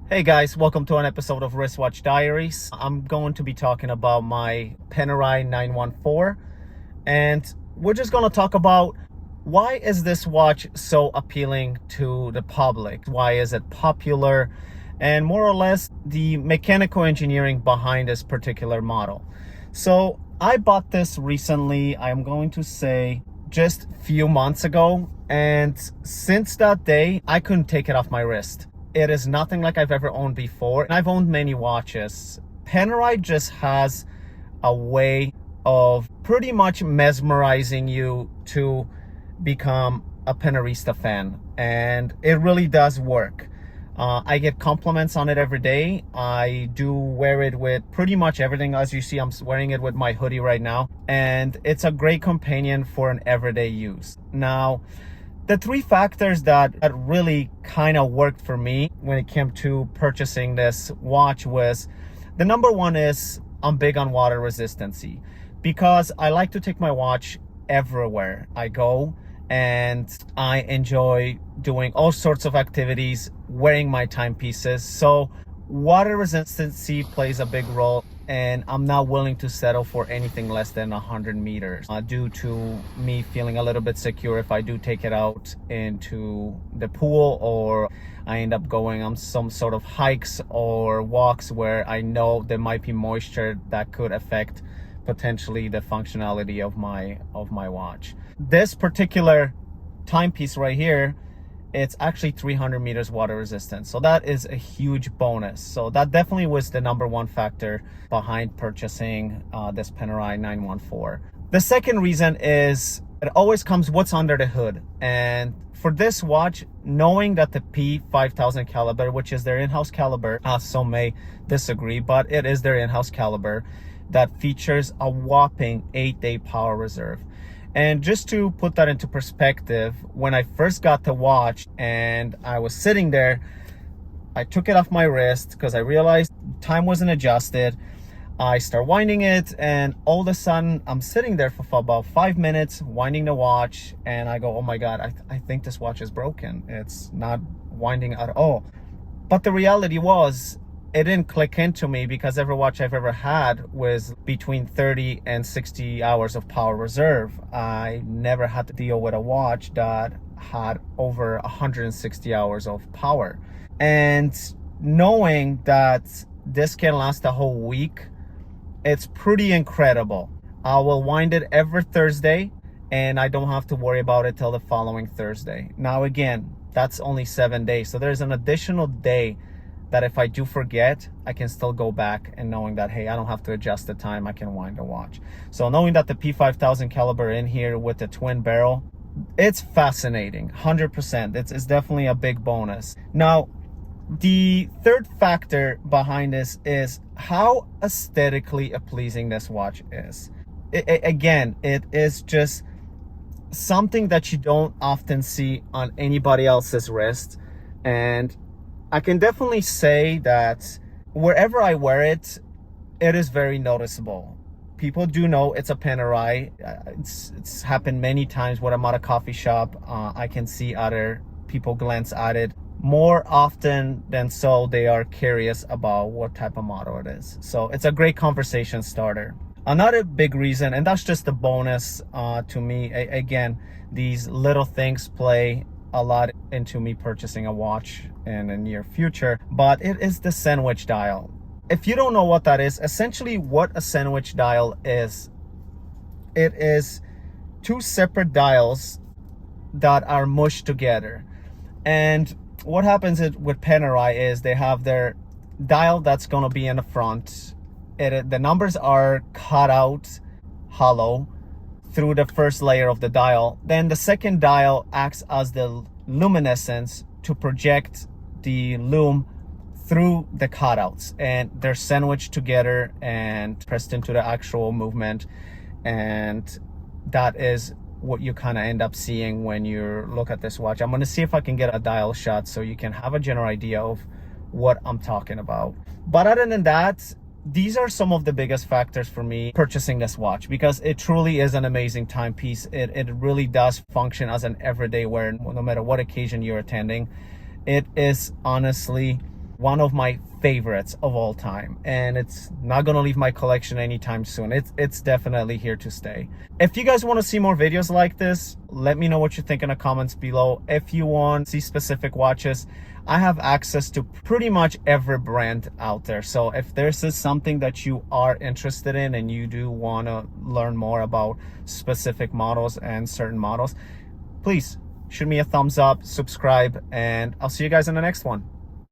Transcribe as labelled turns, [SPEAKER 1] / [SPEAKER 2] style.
[SPEAKER 1] Hey guys, welcome to an episode of Wristwatch Diaries. I'm going to be talking about my PANERAI 914, and we're just going to talk about why is this watch so appealing to the public? Why is it popular? And more or less the mechanical engineering behind this particular model. So I bought this recently, I'm going to say just a few months ago, and since that day, I couldn't take it off my wrist. It is nothing like I've ever owned before. And I've owned many watches. PANERAI just has a way of pretty much mesmerizing you to become a Panerista fan. And it really does work. I get compliments on it every day. I do wear it with pretty much everything. As you see, I'm wearing it with my hoodie right now. And it's a great companion for an everyday use. Now, the three factors that really kind of worked for me when it came to purchasing this watch was, the number one is I'm big on water resistancy because I like to take my watch everywhere I go, and I enjoy doing all sorts of activities wearing my timepieces. So water resistancy plays a big role, and I'm not willing to settle for anything less than 100 meters due to me feeling a little bit secure if I do take it out into the pool, or I end up going on some sort of hikes or walks where I know there might be moisture that could affect potentially the functionality of my watch. This particular timepiece right here, it's actually 300 meters water resistant. So that is a huge bonus. So that definitely was the number one factor behind purchasing this PANERAI 914. The second reason is it always comes what's under the hood. And for this watch, knowing that the P5000 caliber, which is their in-house caliber, some may disagree, but it is their in-house caliber that features a whopping 8-day power reserve. And just to put that into perspective, when I first got the watch and I was sitting there, I took it off my wrist because I realized time wasn't adjusted. I start winding it, and all of a sudden I'm sitting there for about 5 minutes winding the watch, and I go, oh my God, I think this watch is broken. It's not winding at all. But the reality was, it didn't click into me because every watch I've ever had was between 30 and 60 hours of power reserve. I never had to deal with a watch that had over 160 hours of power. And knowing that this can last a whole week, it's pretty incredible. I will wind it every Thursday, and I don't have to worry about it till the following Thursday. Now again, that's only 7 days. So there's an additional day that if I do forget, I can still go back, and knowing that, hey, I don't have to adjust the time, I can wind the watch. So knowing that the P5000 caliber in here with the twin barrel, it's fascinating, 100%. It's definitely a big bonus. Now, the third factor behind this is how aesthetically pleasing this watch is. Again, it is just something that you don't often see on anybody else's wrist, and I can definitely say that wherever I wear it, it is very noticeable. People do know it's a PANERAI. It's happened many times when I'm at a coffee shop. I can see other people glance at it. More often than so, they are curious about what type of model it is. So it's a great conversation starter. Another big reason, and that's just a bonus to me, again, these little things play a lot into me purchasing a watch in the near future, but it is the sandwich dial. If you don't know what that is, essentially what a sandwich dial is, it is two separate dials that are mushed together. And what happens with PANERAI is they have their dial that's going to be in the front. The numbers are cut out hollow through the first layer of the dial. Then the second dial acts as the luminescence to project the lume through the cutouts, and they're sandwiched together and pressed into the actual movement. And that is what you kind of end up seeing when you look at this watch. I'm going to see if I can get a dial shot so you can have a general idea of what I'm talking about. But other than that, these are some of the biggest factors for me purchasing this watch, because it truly is an amazing timepiece. It really does function as an everyday wear, no matter what occasion you're attending. It is honestly one of my favorites of all time, and it's not gonna leave my collection anytime soon. It's definitely here to stay. If you guys want to see more videos like this, let me know what you think in the comments below. If you want to see specific watches, I have access to pretty much every brand out there. So if this is something that you are interested in and you do want to learn more about specific models and certain models, please shoot me a thumbs up, subscribe, and I'll see you guys in the next one.